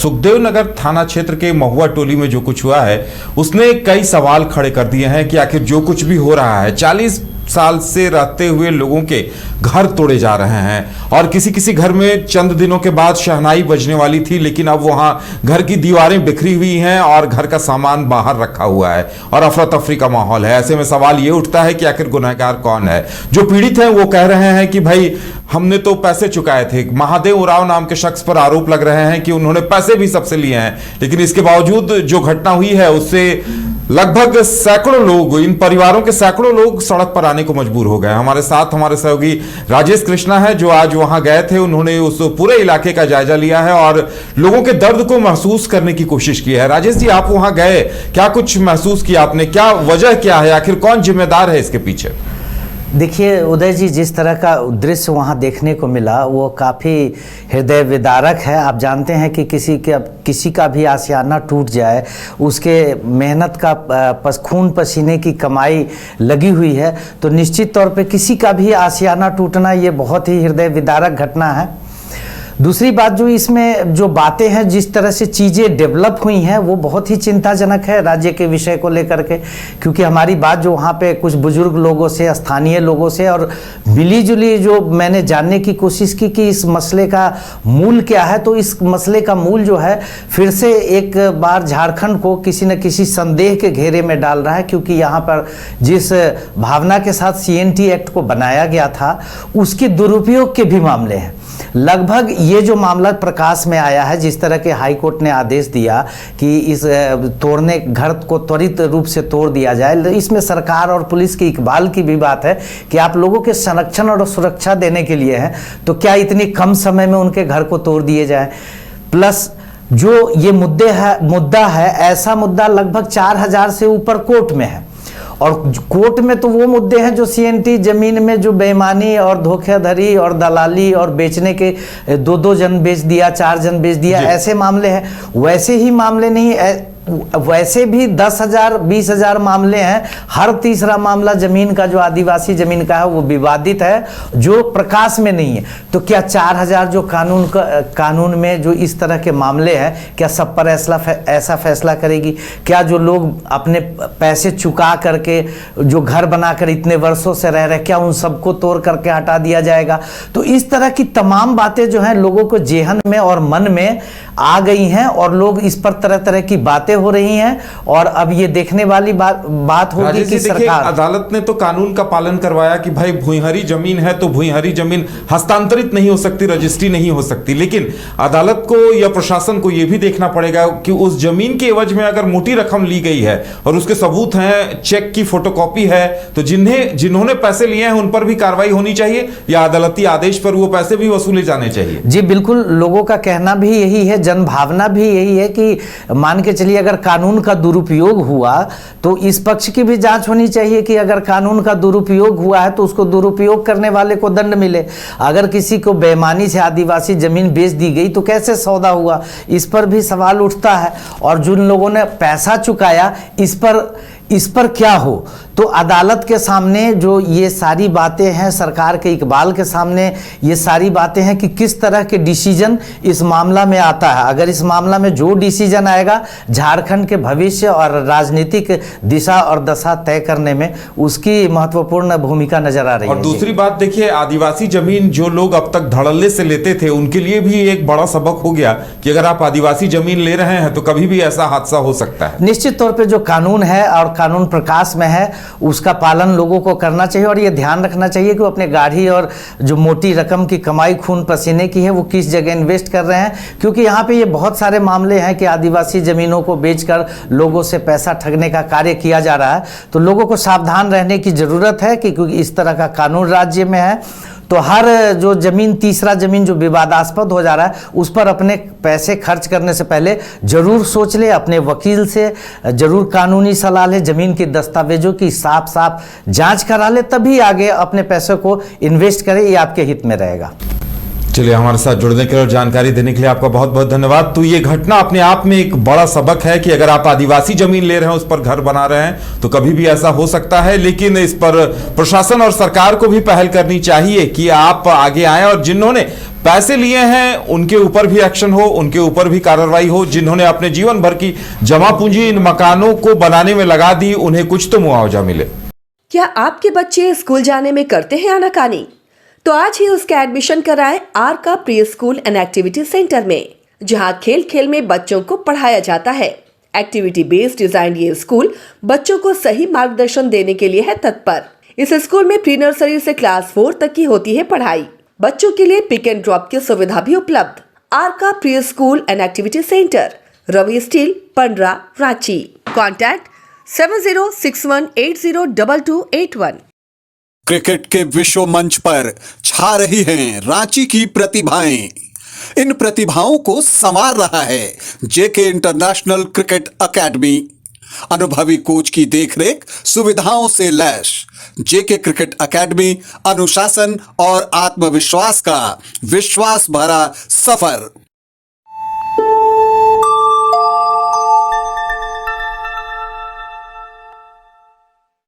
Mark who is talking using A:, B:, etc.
A: सुखदेव नगर थाना क्षेत्र के महुआ टोली में जो कुछ हुआ है उसने कई सवाल खड़े कर दिए हैं कि आखिर जो कुछ भी हो रहा है 40 साल से रहते हुए लोगों के घर तोड़े जा रहे हैं और किसी किसी घर में चंद दिनों के बाद शहनाई बजने वाली थी, लेकिन अब वहां घर की दीवारें बिखरी हुई हैं और घर का सामान बाहर रखा हुआ है और अफरा तफरी का माहौल है। ऐसे में सवाल ये उठता है कि आखिर गुनहगार कौन है। जो पीड़ित हैं वो कह रहे हैं कि भाई हमने तो पैसे चुकाए थे। महादेव उरांव नाम के शख्स पर आरोप लग रहे हैं कि उन्होंने पैसे भी सबसे लिए हैं, लेकिन इसके बावजूद जो घटना हुई है उससे लगभग सैकड़ों लोग, इन परिवारों के सैकड़ों लोग सड़क पर आने को मजबूर हो गए। हमारे साथ हमारे सहयोगी राजेश कृष्णा है जो आज वहां गए थे। उन्होंने उस पूरे इलाके का जायजा लिया है और लोगों के दर्द को महसूस करने की कोशिश की है। राजेश जी, आप वहां गए, क्या कुछ महसूस किया आपने? क्या वजह क्या है, आखिर कौन जिम्मेदार है इसके पीछे?
B: देखिए उदय जी, जिस तरह का दृश्य वहाँ देखने को मिला वो काफ़ी हृदय विदारक है। आप जानते हैं कि किसी का भी आशियाना टूट जाए, उसके मेहनत का खून पसीने की कमाई लगी हुई है, तो निश्चित तौर पे किसी का भी आशियाना टूटना ये बहुत ही हृदय विदारक घटना है। दूसरी बात, जो इसमें जो बातें हैं, जिस तरह से चीज़ें डेवलप हुई हैं वो बहुत ही चिंताजनक है राज्य के विषय को लेकर के, क्योंकि हमारी बात जो वहाँ पे कुछ बुजुर्ग लोगों से, स्थानीय लोगों से और मिली जुली जो मैंने जानने की कोशिश की कि इस मसले का मूल क्या है, तो इस मसले का मूल जो है फिर से एक बार झारखंड को किसी न किसी संदेह के घेरे में डाल रहा है, क्योंकि यहाँ पर जिस भावना के साथ CNT एक्ट को बनाया गया था उसके दुरुपयोग के भी मामले हैं। लगभग ये जो मामला प्रकाश में आया है, जिस तरह के हाई कोर्ट ने आदेश दिया कि इस तोड़ने घर को त्वरित रूप से तोड़ दिया जाए, इसमें सरकार और पुलिस की इकबाल की भी बात है कि आप लोगों के संरक्षण और सुरक्षा देने के लिए हैं, तो क्या इतनी कम समय में उनके घर को तोड़ दिए जाए। प्लस जो ये मुद्दा है, ऐसा मुद्दा लगभग 4000 से ऊपर कोर्ट में है, और कोर्ट में तो वो मुद्दे हैं जो CNT जमीन में जो बेईमानी और धोखाधड़ी और दलाली और बेचने के 2 जन बेच दिया, 4 जन बेच दिया, ऐसे मामले हैं। वैसे ही मामले नहीं, वैसे भी 10,000 20,000 मामले हैं। हर तीसरा मामला जमीन का, जो आदिवासी जमीन का है, वो विवादित है, जो प्रकाश में नहीं है। तो क्या 4000 जो कानून में जो इस तरह के मामले हैं, क्या सब पर ऐसा फैसला करेगी? क्या जो लोग अपने पैसे चुका करके जो घर बनाकर इतने वर्षों से रह रहे, क्या उन सबको तोड़ करके हटा दिया जाएगा? तो इस तरह की तमाम बातें जो हैं लोगों को जेहन में और मन में आ गई हैं और लोग इस पर तरह तरह की बातें हो रही हैं। और अब ये देखने वाली बात होगी कि सरकार,
A: अदालत ने तो कानून का पालन करवाया कि भाई भूइंहरी जमीन है तो भूइंहरी जमीन हस्तांतरित नहीं हो सकती, रजिस्ट्री नहीं हो सकती, लेकिन अदालत को या प्रशासन को यह भी देखना पड़ेगा कि उस जमीन के एवज में अगर मोटी रकम ली गई है और उसके सबूत हैं, चेक की फोटोकॉपी है, तो जिन्होंने पैसे लिए हैं उन पर भी कार्रवाई होनी चाहिए या अदालती आदेश पर वो पैसे भी वसूले जाने चाहिए।
B: जी बिल्कुल, लोगों का कहना भी यही है, जनभावना भी यही है कि मान के चलिए अगर कानून का दुरुपयोग हुआ तो इस पक्ष की भी जांच होनी चाहिए कि अगर कानून का दुरुपयोग हुआ है तो उसको दुरुपयोग करने वाले को दंड मिले। अगर किसी को बेईमानी से आदिवासी जमीन बेच दी गई तो कैसे सौदा हुआ, इस पर भी सवाल उठता है। और जिन लोगों ने पैसा चुकाया इस पर क्या हो, तो अदालत के सामने जो ये सारी बातें हैं, सरकार के इकबाल के सामने ये सारी बातें हैं कि किस तरह के डिसीजन इस मामला में आता है। अगर इस मामला में जो डिसीजन आएगा झारखंड के भविष्य और राजनीतिक दिशा और दशा तय करने में उसकी महत्वपूर्ण भूमिका नजर आ रही है।
A: और दूसरी बात देखिए, आदिवासी जमीन जो लोग अब तक धड़ल्ले से लेते थे उनके लिए भी एक बड़ा सबक हो गया कि अगर आप आदिवासी जमीन ले रहे हैं तो कभी भी ऐसा हादसा हो सकता है।
B: निश्चित तौर पर जो कानून है और कानून प्रकाश में है उसका पालन लोगों को करना चाहिए और ये ध्यान रखना चाहिए कि वो अपने गाढ़ी और जो मोटी रकम की कमाई खून पसीने की है वो किस जगह इन्वेस्ट कर रहे हैं, क्योंकि यहाँ पे ये बहुत सारे मामले हैं कि आदिवासी जमीनों को बेचकर लोगों से पैसा ठगने का कार्य किया जा रहा है। तो लोगों को सावधान रहने की ज़रूरत है कि क्योंकि इस तरह का कानून राज्य में है, तो हर जो जमीन, तीसरा जमीन जो विवादास्पद हो जा रहा है उस पर अपने पैसे खर्च करने से पहले जरूर सोच ले, अपने वकील से जरूर कानूनी सलाह ले, जमीन के दस्तावेजों की साफ जांच करा ले, तभी आगे अपने पैसे को इन्वेस्ट करें, ये आपके हित में रहेगा।
A: चलिए, हमारे साथ जुड़ने के लिए और जानकारी देने के लिए आपका बहुत बहुत धन्यवाद। तो ये घटना अपने आप में एक बड़ा सबक है कि अगर आप आदिवासी जमीन ले रहे हैं, उस पर घर बना रहे हैं, तो कभी भी ऐसा हो सकता है। लेकिन इस पर प्रशासन और सरकार को भी पहल करनी चाहिए कि आप आगे आए और जिन्होंने पैसे लिए हैं उनके ऊपर भी एक्शन हो, उनके ऊपर भी कार्रवाई हो। जिन्होंने अपने जीवन भर की जमा पूंजी इन मकानों को बनाने में लगा दी, उन्हें कुछ तो मुआवजा मिले।
C: क्या आपके बच्चे स्कूल जाने में करते हैं आनाकानी? तो आज ही उसका एडमिशन कराएं आर का pre school and activity centre में, जहां खेल खेल में बच्चों को पढ़ाया जाता है। एक्टिविटी बेस्ड डिजाइन ये स्कूल बच्चों को सही मार्गदर्शन देने के लिए है तत्पर। इस स्कूल में प्री नर्सरी से क्लास 4 तक की होती है पढ़ाई। बच्चों के लिए पिक एंड ड्रॉप की सुविधा भी उपलब्ध। आर का pre school and activity centre, Ravi Steel, Pandra, Ranchi. Contact 7061802281।
D: Cricket के विश्व मंच पर छा रही हैं रांची की प्रतिभाएं। इन प्रतिभाओं को संवार रहा है जेके इंटरनेशनल क्रिकेट एकेडमी। अनुभवी कोच की देखरेख, सुविधाओं से लैस जेके क्रिकेट एकेडमी अनुशासन और आत्मविश्वास का विश्वास भरा सफर।